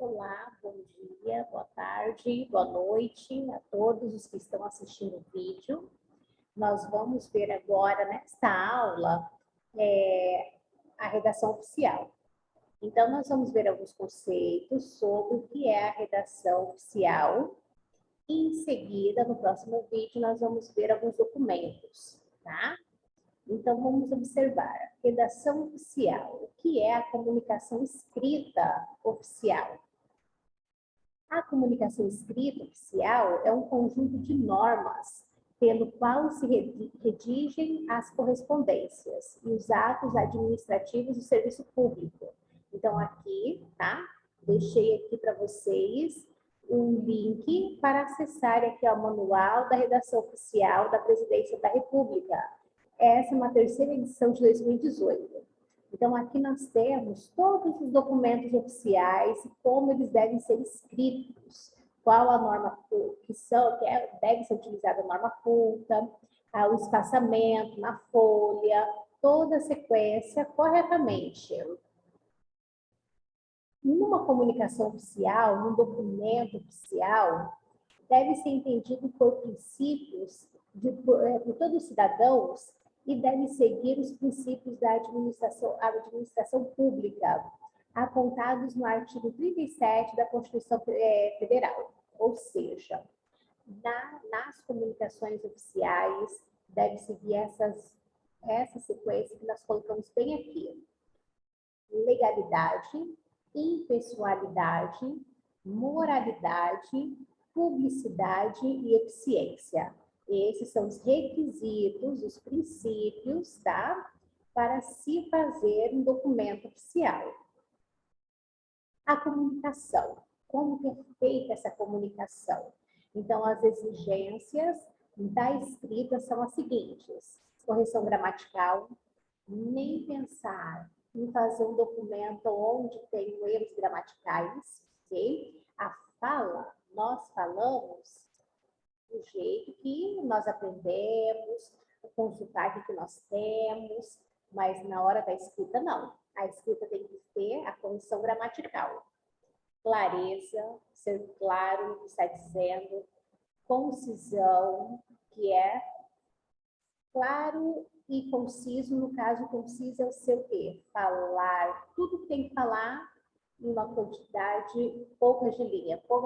Olá, bom dia, boa tarde, boa noite a todos os que estão assistindo o vídeo. Nós vamos ver agora, nesta aula, a redação oficial. Então, nós vamos ver alguns conceitos sobre o que é a redação oficial. E, em seguida, no próximo vídeo, nós vamos ver alguns documentos, tá? Então, vamos observar. Redação oficial. O que é a comunicação escrita oficial? A comunicação escrita oficial é um conjunto de normas pelo qual se redigem as correspondências e os atos administrativos do serviço público. Então, aqui, tá? Deixei aqui para vocês um link para acessar aqui ao manual da redação oficial da Presidência da República. Essa é uma terceira edição de 2018. Então, aqui nós temos todos os documentos oficiais e como eles devem ser escritos, qual a norma deve ser utilizada a norma culta, o espaçamento na folha, toda a sequência corretamente. Numa comunicação oficial, num documento oficial, deve ser entendido por princípios por todos os cidadãos e deve seguir os princípios da administração pública, apontados no artigo 37 da Constituição Federal. Ou seja, nas comunicações oficiais, deve seguir essa sequência que nós colocamos bem aqui. Legalidade, impessoalidade, moralidade, publicidade e eficiência. Esses são os requisitos, os princípios, tá? Para se fazer um documento oficial. A comunicação. Como que é feita essa comunicação? Então, as exigências da escrita são as seguintes. Correção gramatical, nem pensar em fazer um documento onde tem erros gramaticais, ok? A fala, nós falamos do jeito que nós aprendemos, consultar o que nós temos, mas na hora da escrita, não. A escrita tem que ter a correção gramatical. Clareza, ser claro no que está dizendo. Concisão, que é claro e conciso. No caso, conciso é o seu quê? Falar tudo que tem que falar em uma quantidade pouca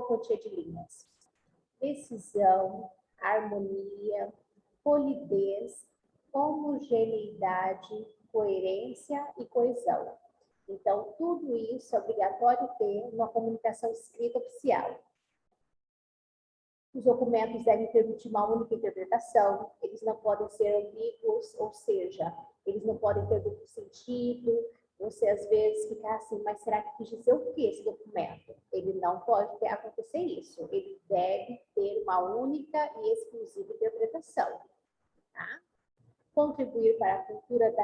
quantia de linhas. Precisão, harmonia, polidez, homogeneidade, coerência e coesão. Então, tudo isso é obrigatório ter numa comunicação escrita oficial. Os documentos devem permitir uma única interpretação, eles não podem ser ambíguos, ou seja, eles não podem ter duplo sentido. Você, às vezes, fica assim, mas será que quis dizer o que esse documento? Ele não pode acontecer isso. Ele deve ter uma única e exclusiva interpretação. Tá? Contribuir para a cultura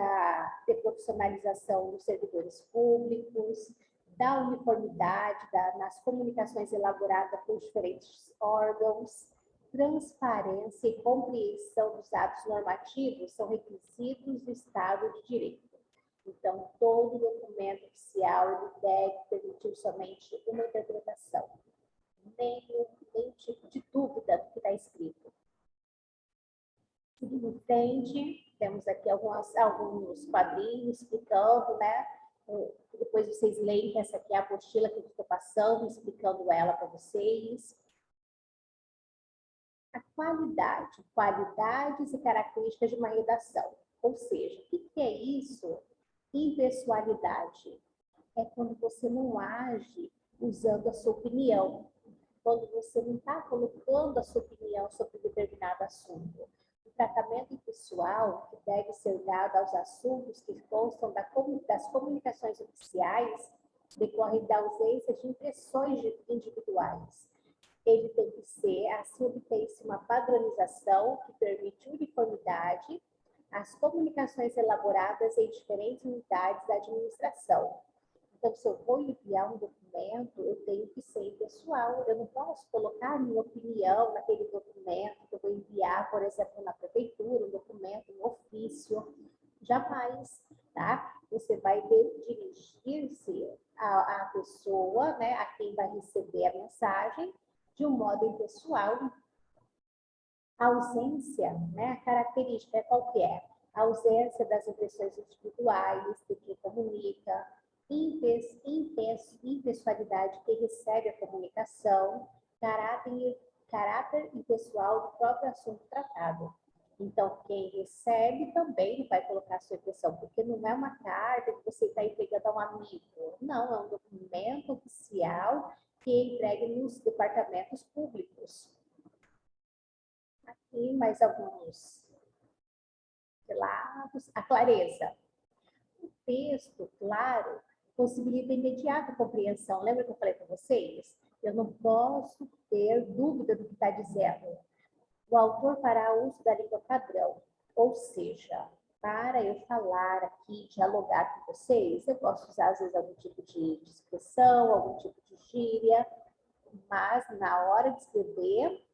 de profissionalização dos servidores públicos, da uniformidade nas comunicações elaboradas por diferentes órgãos, transparência e compreensão dos atos normativos são requisitos do Estado de Direito. Então, todo documento oficial deve permitir somente uma interpretação, nenhum tipo de dúvida do que está escrito. Seguindo em frente, temos aqui alguns quadrinhos explicando, né? Depois vocês leem que essa aqui é a apostila que eu estou passando, explicando ela para vocês. A qualidade, qualidades e características de uma redação. Ou seja, o que é isso? Impessoalidade. É quando você não age usando a sua opinião. Quando você não está colocando a sua opinião sobre determinado assunto. O tratamento impessoal que deve ser dado aos assuntos que constam das comunicações oficiais decorre da ausência de impressões individuais. Ele tem que ser, assim obtém-se uma padronização que permite uniformidade às comunicações elaboradas em diferentes unidades da administração. Então, se eu vou enviar um documento, eu tenho que ser pessoal. Eu não posso colocar minha opinião naquele documento que eu vou enviar, por exemplo, na prefeitura, um documento, um ofício. Jamais, tá? Você vai dirigir-se a pessoa, né, a quem vai receber a mensagem, de um modo impessoal. A ausência, né, a característica é qual que é? A ausência das impressões individuais de quem comunica, impessoalidade que recebe a comunicação, caráter impessoal do próprio assunto tratado. Então, quem recebe também vai colocar a sua impressão, porque não é uma carta que você está entregando a um amigo. Não, é um documento oficial que é entregue nos departamentos públicos. Aqui mais alguns relatos. A clareza. O texto, claro, possibilita imediata compreensão. Lembra que eu falei para vocês? Eu não posso ter dúvida do que está dizendo. O autor fará uso da língua padrão, ou seja, para eu falar aqui, dialogar com vocês, eu posso usar, às vezes, algum tipo de expressão, algum tipo de gíria, mas na hora de escrever,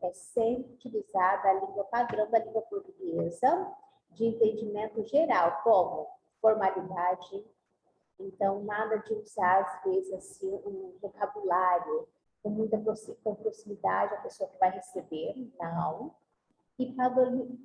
é sempre utilizada a língua padrão da língua portuguesa, de entendimento geral, como formalidade. Então, nada de usar, às vezes, assim, um vocabulário com muita proximidade à pessoa que vai receber, não. E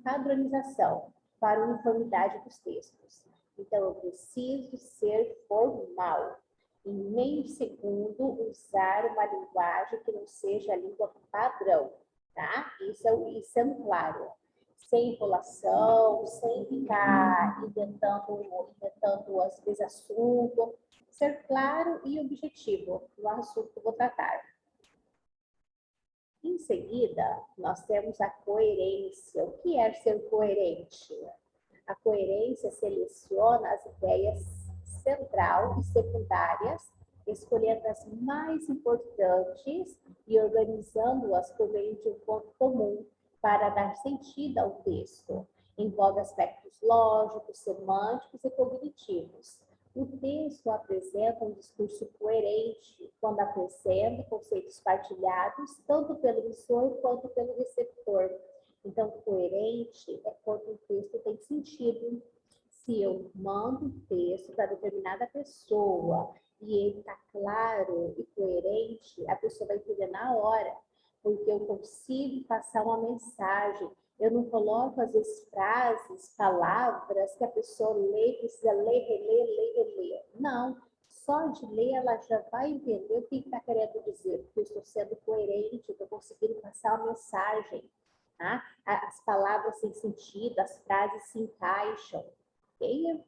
padronização, para a uniformidade dos textos. Então, eu preciso ser formal. Em meio segundo, usar uma linguagem que não seja a língua padrão, tá? Isso sendo claro. Sem enrolação, sem ficar inventando às vezes, assunto. Ser claro e objetivo no assunto que eu vou tratar. Em seguida, nós temos a coerência. O que é ser coerente? A coerência seleciona as ideias central e secundárias, escolhendo as mais importantes e organizando-as por meio de um ponto comum para dar sentido ao texto. Envolve aspectos lógicos, semânticos e cognitivos. O texto apresenta um discurso coerente quando apresenta conceitos partilhados, tanto pelo emissor quanto pelo receptor. Então, coerente é quando o texto tem sentido. Se eu mando um texto para determinada pessoa e ele está claro e coerente, a pessoa vai entender na hora, porque eu consigo passar uma mensagem. Eu não coloco, às vezes, frases, palavras que a pessoa lê, precisa ler, reler. Não, só de ler ela já vai entender o que está querendo dizer, porque eu estou sendo coerente, estou conseguindo passar uma mensagem. Tá? As palavras têm sentido, as frases se encaixam. Okay?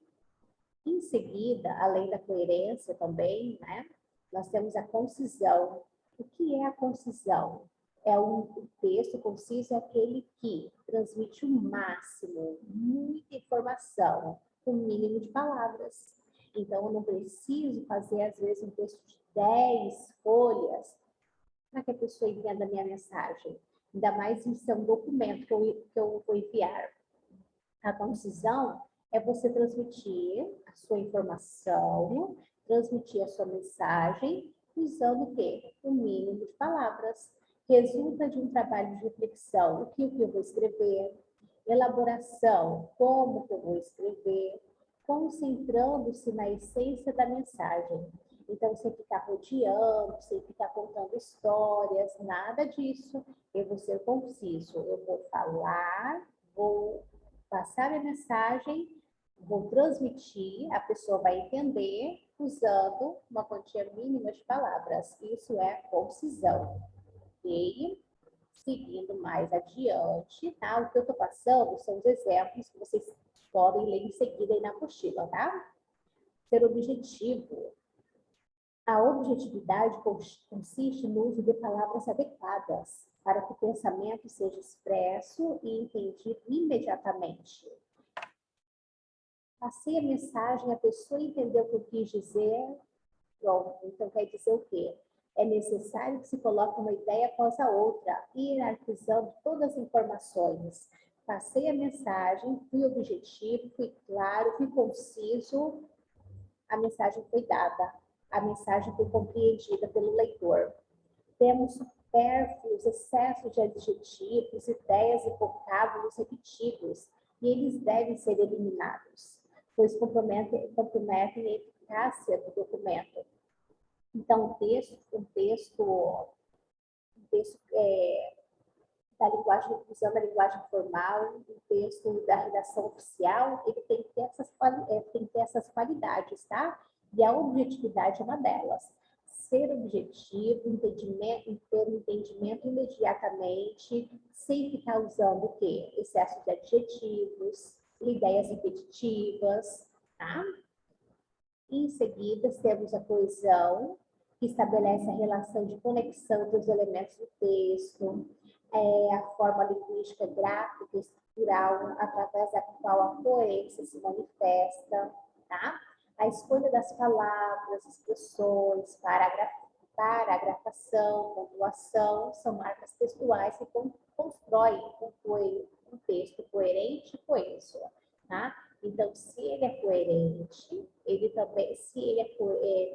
Em seguida, além da coerência também, né, nós temos a concisão. O que é a concisão? O texto conciso é aquele que transmite o máximo, muita informação, com o mínimo de palavras. Então, eu não preciso fazer, às vezes, um texto de 10 folhas para que a pessoa entenda a minha mensagem. Ainda mais se é um documento que eu vou enviar. A concisão é você transmitir a sua informação, transmitir a sua mensagem, usando o quê? O mínimo de palavras. Resulta de um trabalho de reflexão, o que eu vou escrever, elaboração, como que eu vou escrever, concentrando-se na essência da mensagem. Então, sem ficar rodeando, sem ficar contando histórias, nada disso. Eu vou ser conciso, eu vou falar, vou passar a mensagem, vou transmitir, a pessoa vai entender usando uma quantia mínima de palavras. Isso é concisão. Ok? Seguindo mais adiante, tá? O que eu estou passando são os exemplos que vocês podem ler em seguida aí na apostila, tá? Ser objetivo. A objetividade consiste no uso de palavras adequadas para que o pensamento seja expresso e entendido imediatamente. Passei a mensagem, a pessoa entendeu o que eu quis dizer, pronto. Então, quer dizer o quê? É necessário que se coloque uma ideia após a outra, hierarquizando todas as informações. Passei a mensagem, fui objetivo, fui claro, fui conciso, a mensagem foi dada, a mensagem foi compreendida pelo leitor. Temos supérfluos, excessos de adjetivos, ideias e vocábulos repetidos, e eles devem ser eliminados, pois comprometem eficácia do documento. Então, o texto da linguagem, usando a linguagem formal, o texto da redação oficial, ele tem que ter essas qualidades, tá? E a objetividade é uma delas. Ser objetivo, ter um entendimento imediatamente, sem ficar usando o quê? Excesso de adjetivos, ideias repetitivas, tá? Em seguida, temos a coesão, que estabelece a relação de conexão entre os elementos do texto, a forma linguística, gráfica e estrutural, através da qual a coerência se manifesta, tá? A escolha das palavras, expressões, paragrafação, pontuação, são marcas textuais que constroem um texto coerente e coeso, tá? Então, se ele é coerente, ele também, se ele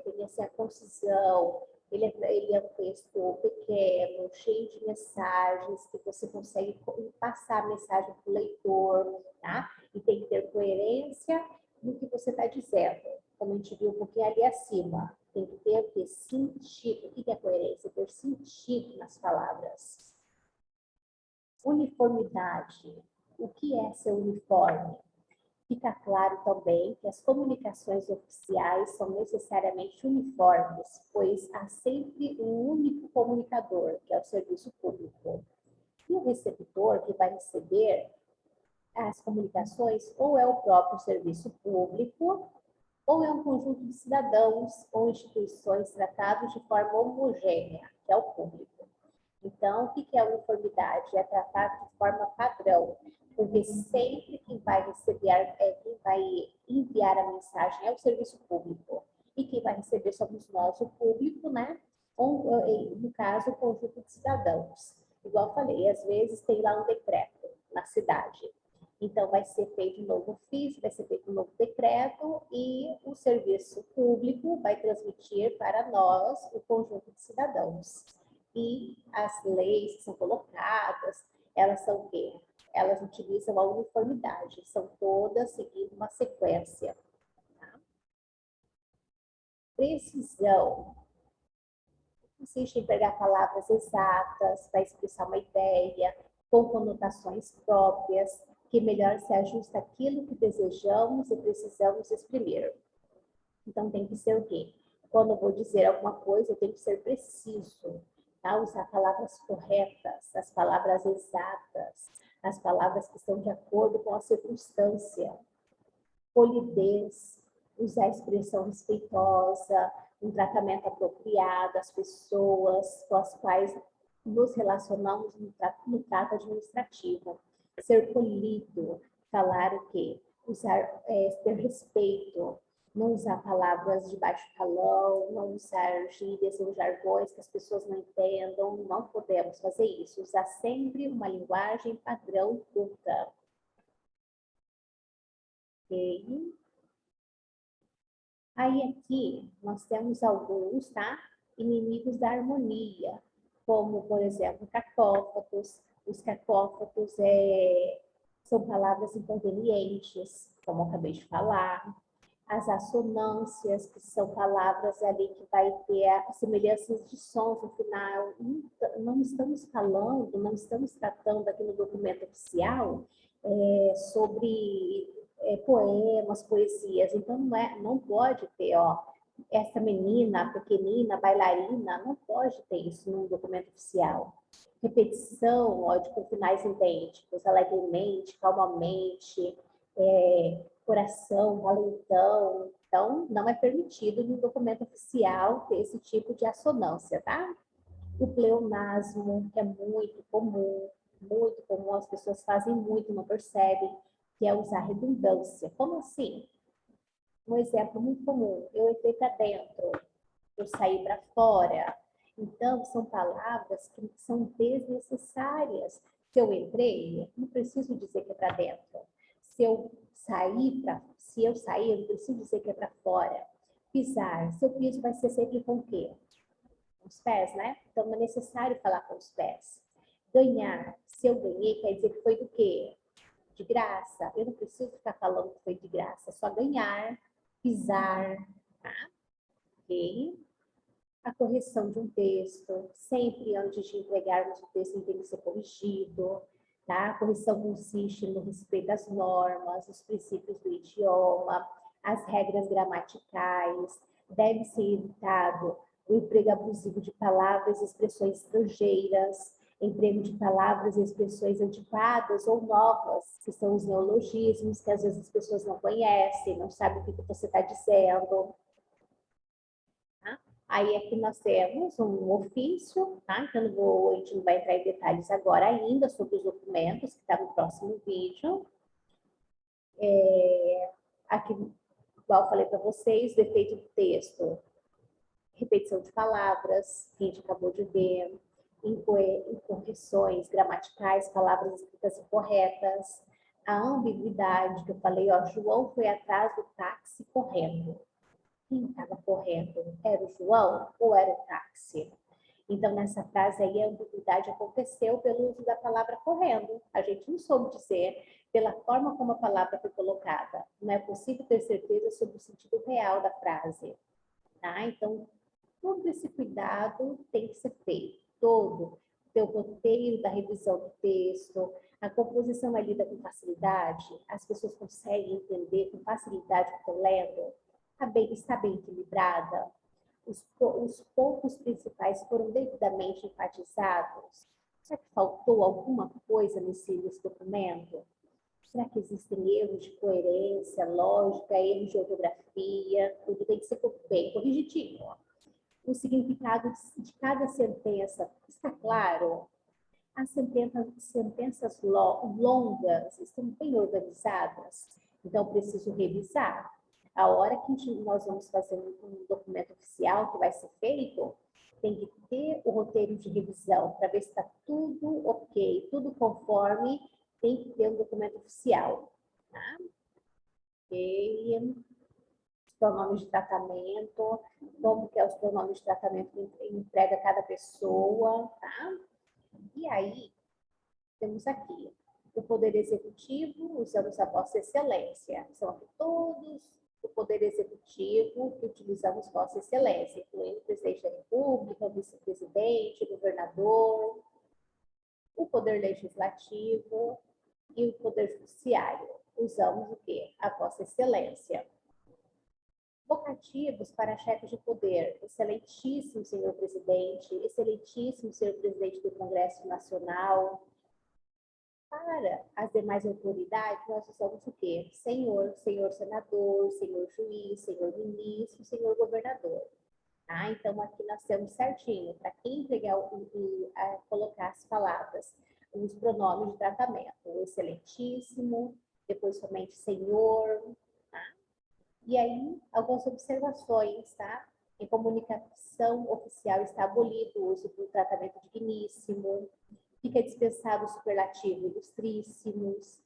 tem essa concisão, ele é um texto pequeno, cheio de mensagens, que você consegue passar a mensagem para o leitor, tá? E tem que ter coerência no que você está dizendo. Como a gente viu um pouquinho ali acima, tem que ter sentido. O que é coerência? Ter sentido nas palavras. Uniformidade. O que é ser uniforme? Fica claro também que as comunicações oficiais são necessariamente uniformes, pois há sempre um único comunicador, que é o serviço público. E o receptor que vai receber as comunicações ou é o próprio serviço público, ou é um conjunto de cidadãos ou instituições tratados de forma homogênea, que é o público. Então, o que é a uniformidade? É tratar de forma padrão, porque sempre quem vai receber, quem vai enviar a mensagem é o serviço público. E quem vai receber somos nós, o público, né? Ou, no caso, o conjunto de cidadãos. Igual eu falei, às vezes tem lá um decreto na cidade. Então, vai ser feito um novo ofício, vai ser feito um novo decreto e o serviço público vai transmitir para nós, o conjunto de cidadãos. E as leis que são colocadas, elas são o quê? Elas utilizam a uniformidade, são todas seguindo uma sequência. Tá? Precisão. Consiste em pegar palavras exatas para expressar uma ideia, com conotações próprias, que melhor se ajusta àquilo que desejamos e precisamos exprimir. Então, tem que ser o quê? Quando eu vou dizer alguma coisa, eu tenho que ser preciso, tá? Usar palavras corretas, as palavras exatas, as palavras que estão de acordo com a circunstância. Polidez, usar expressão respeitosa, um tratamento apropriado às pessoas com as quais nos relacionamos no trato administrativo. Ser polido, falar o quê? Ter respeito, não usar palavras de baixo calão, não usar gírias ou jargões que as pessoas não entendam, não podemos fazer isso. Usar sempre uma linguagem padrão culta. Ok? Aí aqui nós temos alguns, tá? Inimigos da harmonia, como, por exemplo, cacófatos. Os cacófatos são palavras inconvenientes, como eu acabei de falar. As assonâncias, que são palavras ali que vai ter semelhanças de sons no final. Não estamos falando, não estamos tratando aqui no documento oficial sobre poemas, poesias. Então, não pode ter, ó, essa menina, pequenina, bailarina, não pode ter isso num documento oficial. Repetição, ó, com finais idênticos, alegremente, calmamente, coração, valentão. Então, não é permitido no documento oficial ter esse tipo de assonância, tá? O pleonasmo, que é muito comum, as pessoas fazem muito, não percebem, que é usar redundância. Como assim? Um exemplo muito comum, eu entrei para dentro, eu saí para fora. Então, são palavras que são desnecessárias. Se eu entrei, não preciso dizer que é para dentro. Se eu sair, eu não preciso dizer que é para fora. Pisar, seu piso vai ser sempre com o quê? Com os pés, né? Então, não é necessário falar com os pés. Ganhar, se eu ganhei, quer dizer que foi do quê? De graça. Eu não preciso ficar falando que foi de graça, é só ganhar, pisar, Ok? A correção de um texto, sempre antes de entregarmos o texto, ele tem que ser corrigido, tá? A correção consiste no respeito às normas, os princípios do idioma, as regras gramaticais, deve ser evitado o emprego abusivo de palavras e expressões estrangeiras, emprego de palavras e expressões antiquadas ou novas, que são os neologismos, que às vezes as pessoas não conhecem, não sabem o que você está dizendo. Aí aqui nós temos um ofício, tá? Então a gente não vai entrar em detalhes agora ainda sobre os documentos, que está no próximo vídeo. Aqui, igual eu falei para vocês, defeito do texto, repetição de palavras, que a gente acabou de ver, incorreções gramaticais, palavras escritas incorretas, a ambiguidade, que eu falei, ó, João foi atrás do táxi correndo. Quem estava correndo? Era o João ou era o táxi? Então, nessa frase aí, a ambiguidade aconteceu pelo uso da palavra correndo. A gente não soube dizer pela forma como a palavra foi colocada. Não é possível ter certeza sobre o sentido real da frase. Tá? Então, todo esse cuidado tem que ser feito. Todo. O roteiro da revisão do texto, a composição é lida com facilidade, as pessoas conseguem entender com facilidade o que estão lendo, está bem equilibrada, os pontos principais foram devidamente enfatizados. Será que faltou alguma coisa nesse documento? Será que existem erros de coerência, lógica, erros de ortografia? Tudo tem que ser bem corrigidinho. O significado de cada sentença está claro? As sentenças longas estão bem organizadas? Então, preciso revisar. A hora que nós vamos fazer um documento oficial que vai ser feito, tem que ter o roteiro de revisão para ver se está tudo ok, tudo conforme, tem que ter um documento oficial. Tá? Ok. Os pronomes de tratamento, como que é os pronomes de tratamento que entrega cada pessoa, tá? E aí, temos aqui o Poder Executivo, usamos a Vossa Excelência. São aqui todos do Poder Executivo que utilizamos Vossa Excelência, incluindo o Presidente da República, o Vice-Presidente, o Governador, o Poder Legislativo e o Poder Judiciário. Usamos o quê? A Vossa Excelência. Vocativos para chefes de poder, excelentíssimo senhor presidente, excelentíssimo senhor presidente do Congresso Nacional. Para as demais autoridades, nós usamos o quê? Senhor, senhor senador, senhor juiz, senhor ministro, senhor governador. Tá? Então, aqui nós temos certinho, para quem entregar colocar as palavras, os pronomes de tratamento, o excelentíssimo, depois somente senhor, tá? E aí, algumas observações, tá? Em comunicação oficial está abolido o uso do tratamento digníssimo, fica dispensado o superlativo ilustríssimos,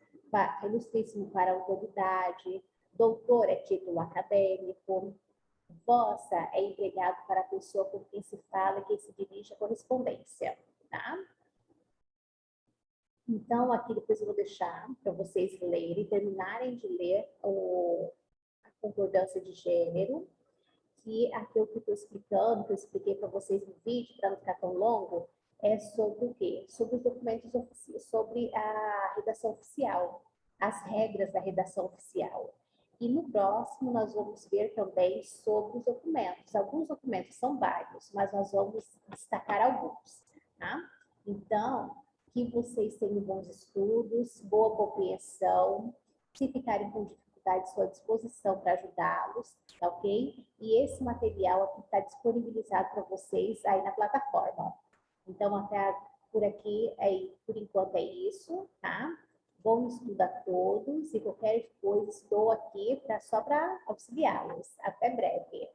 ilustríssimo para a autoridade, doutor é título acadêmico, vossa é empregado para a pessoa com quem se fala e quem se dirige à correspondência, tá? Então, aqui depois eu vou deixar para vocês lerem, terminarem de ler a concordância de gênero, que aqui eu estou explicando, que eu expliquei para vocês no vídeo, para não ficar tão longo, é sobre o quê? Sobre os documentos oficiais, sobre a redação oficial, as regras da redação oficial. E no próximo nós vamos ver também sobre os documentos. Alguns documentos são vários, mas nós vamos destacar alguns, tá? Então, que vocês tenham bons estudos, boa compreensão. Se ficarem com dificuldade, estou à disposição para ajudá-los, tá ok? E esse material aqui está disponibilizado para vocês aí na plataforma. Então, até por aqui, por enquanto é isso, tá? Bom estudo a todos e qualquer coisa estou aqui só para auxiliá-los. Até breve.